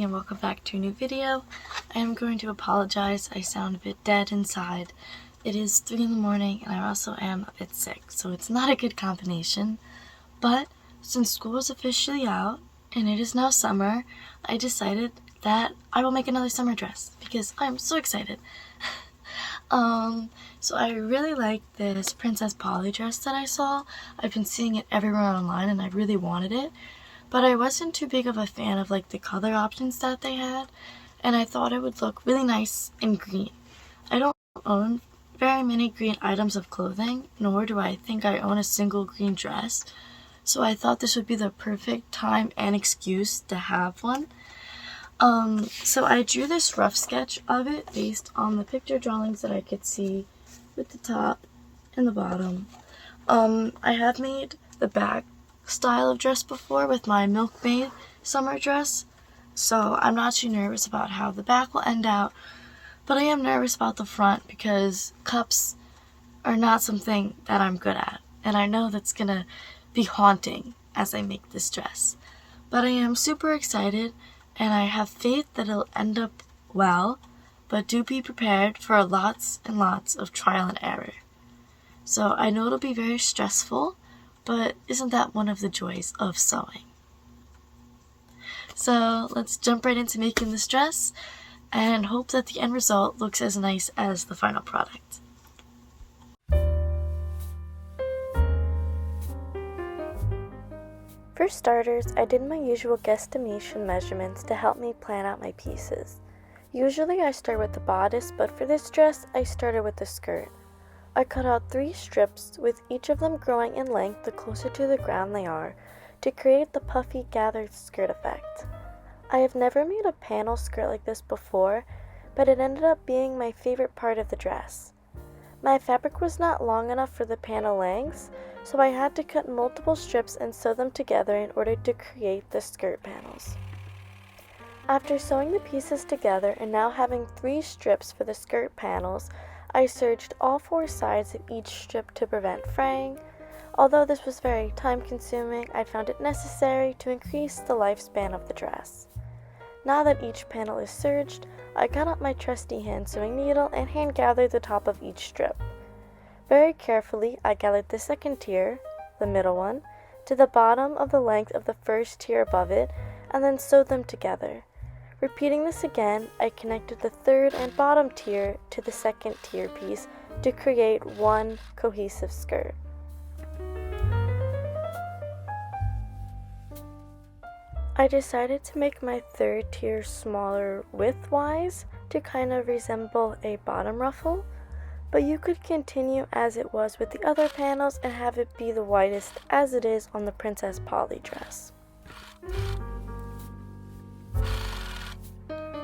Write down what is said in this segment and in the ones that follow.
everybody, and welcome back to a new video. I am going to apologize, I sound a bit dead inside. It is 3 in the morning and I also am a bit sick, so it's not a good combination. But since school is officially out and it is now summer, I decided that I will make another summer dress because I'm so excited. So I really like this Princess Polly dress that I saw. I've been seeing it everywhere online and I really wanted it. But I wasn't too big of a fan of the color options that they had, and I thought it would look really nice in green. I don't own very many green items of clothing, nor do I think I own a single green dress, so I thought this would be the perfect time and excuse to have one. So I drew this rough sketch of it based on the picture drawings that I could see with the top and the bottom. I have made the back style of dress before with my Milkmaid summer dress, so I'm not too nervous about how the back will end out, but I am nervous about the front because cups are not something that I'm good at, and I know that's gonna be haunting as I make this dress. But I am super excited and I have faith that it'll end up well, but do be prepared for lots and lots of trial and error. So I know it'll be very stressful, but isn't that one of the joys of sewing? So let's jump right into making this dress and hope that the end result looks as nice as the final product. For starters, I did my usual guesstimation measurements to help me plan out my pieces. Usually I start with the bodice, but for this dress I started with the skirt. I cut out 3 strips, with each of them growing in length the closer to the ground they are, to create the puffy gathered skirt effect. I have never made a panel skirt like this before, but it ended up being my favorite part of the dress. My fabric was not long enough for the panel lengths, so I had to cut multiple strips and sew them together in order to create the skirt panels. After sewing the pieces together and now having 3 strips for the skirt panels, I serged all 4 sides of each strip to prevent fraying. Although this was very time-consuming, I found it necessary to increase the lifespan of the dress. Now that each panel is serged, I got out my trusty hand sewing needle and hand gathered the top of each strip. Very carefully, I gathered the second tier, the middle one, to the bottom of the length of the first tier above it, and then sewed them together. Repeating this again, I connected the third and bottom tier to the second tier piece to create one cohesive skirt. I decided to make my third tier smaller width-wise to kind of resemble a bottom ruffle, but you could continue as it was with the other panels and have it be the widest as it is on the Princess Polly dress.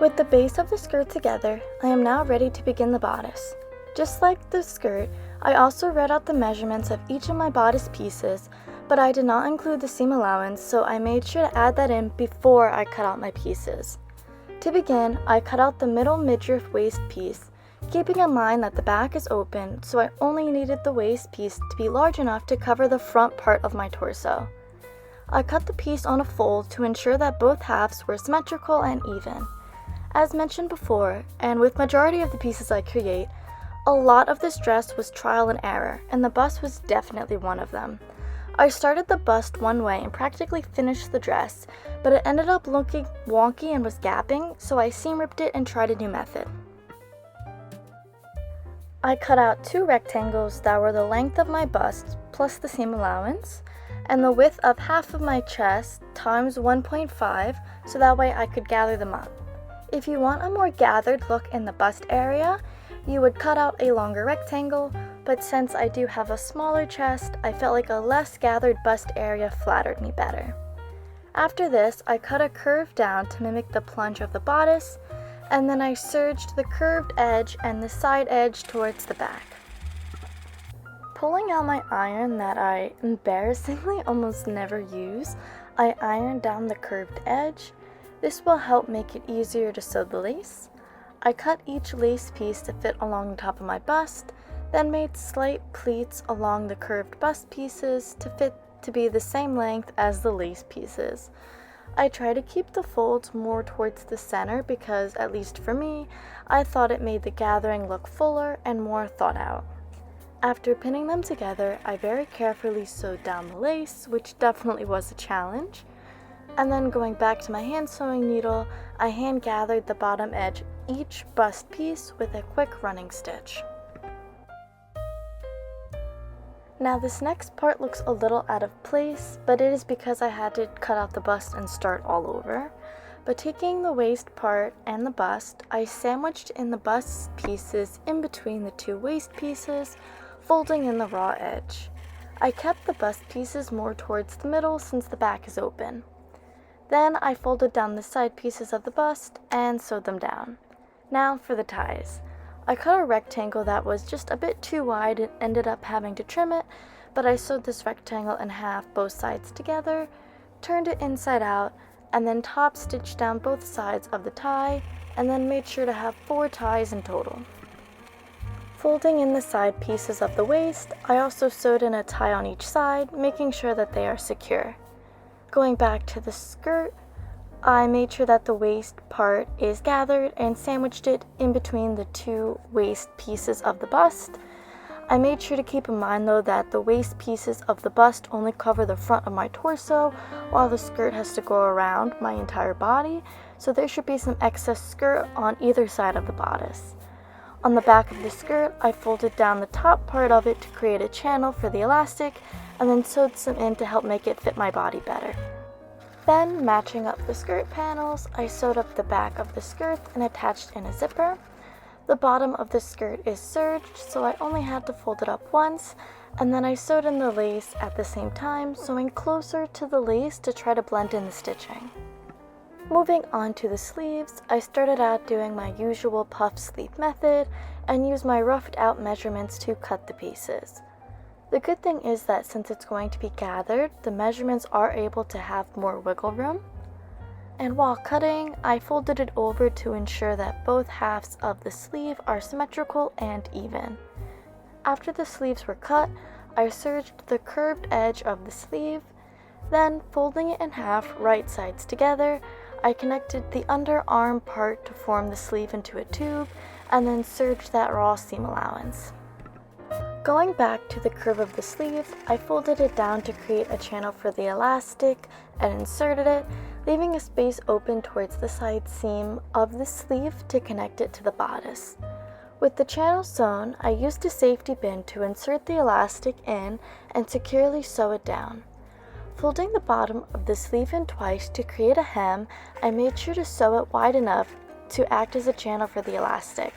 With the base of the skirt together, I am now ready to begin the bodice. Just like the skirt, I also read out the measurements of each of my bodice pieces, but I did not include the seam allowance, so I made sure to add that in before I cut out my pieces. To begin, I cut out the middle midriff waist piece, keeping in mind that the back is open, so I only needed the waist piece to be large enough to cover the front part of my torso. I cut the piece on a fold to ensure that both halves were symmetrical and even. As mentioned before, and with majority of the pieces I create, a lot of this dress was trial and error, and the bust was definitely one of them. I started the bust one way and practically finished the dress, but it ended up looking wonky and was gapping, so I seam ripped it and tried a new method. I cut out 2 rectangles that were the length of my bust plus the seam allowance, and the width of half of my chest times 1.5, so that way I could gather them up. If you want a more gathered look in the bust area, you would cut out a longer rectangle, but since I do have a smaller chest, I felt like a less gathered bust area flattered me better. After this, I cut a curve down to mimic the plunge of the bodice, and then I serged the curved edge and the side edge towards the back. Pulling out my iron that I embarrassingly almost never use, I ironed down the curved edge. This will help make it easier to sew the lace. I cut each lace piece to fit along the top of my bust, then made slight pleats along the curved bust pieces to be the same length as the lace pieces. I try to keep the folds more towards the center because, at least for me, I thought it made the gathering look fuller and more thought out. After pinning them together, I very carefully sewed down the lace, which definitely was a challenge. And then going back to my hand sewing needle, I hand gathered the bottom edge each bust piece with a quick running stitch. Now this next part looks a little out of place, but it is because I had to cut out the bust and start all over. But taking the waist part and the bust, I sandwiched in the bust pieces in between the two waist pieces, folding in the raw edge. I kept the bust pieces more towards the middle since the back is open. Then I folded down the side pieces of the bust and sewed them down. Now for the ties. I cut a rectangle that was just a bit too wide and ended up having to trim it, but I sewed this rectangle in half both sides together, turned it inside out, and then top stitched down both sides of the tie, and then made sure to have 4 ties in total. Folding in the side pieces of the waist, I also sewed in a tie on each side, making sure that they are secure. Going back to the skirt, I made sure that the waist part is gathered and sandwiched it in between the two waist pieces of the bust. I made sure to keep in mind though that the waist pieces of the bust only cover the front of my torso, while the skirt has to go around my entire body, so there should be some excess skirt on either side of the bodice. On the back of the skirt, I folded down the top part of it to create a channel for the elastic, and then sewed some in to help make it fit my body better. Then, matching up the skirt panels, I sewed up the back of the skirt and attached in a zipper. The bottom of the skirt is serged, so I only had to fold it up once, and then I sewed in the lace at the same time, sewing closer to the lace to try to blend in the stitching. Moving on to the sleeves, I started out doing my usual puff sleeve method and used my roughed out measurements to cut the pieces. The good thing is that since it's going to be gathered, the measurements are able to have more wiggle room. And while cutting, I folded it over to ensure that both halves of the sleeve are symmetrical and even. After the sleeves were cut, I serged the curved edge of the sleeve. Then, folding it in half right sides together, I connected the underarm part to form the sleeve into a tube, and then serged that raw seam allowance. Going back to the curve of the sleeve, I folded it down to create a channel for the elastic and inserted it, leaving a space open towards the side seam of the sleeve to connect it to the bodice. With the channel sewn, I used a safety pin to insert the elastic in and securely sew it down. Folding the bottom of the sleeve in twice to create a hem, I made sure to sew it wide enough to act as a channel for the elastic.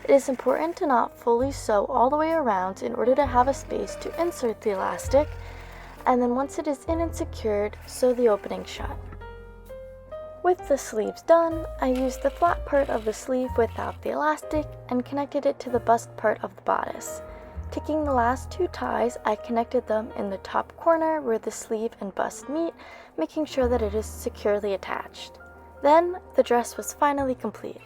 It is important to not fully sew all the way around in order to have a space to insert the elastic, and then once it is in and secured, sew the opening shut. With the sleeves done, I used the flat part of the sleeve without the elastic and connected it to the bust part of the bodice. Taking the last 2 ties, I connected them in the top corner where the sleeve and bust meet, making sure that it is securely attached. Then, the dress was finally complete.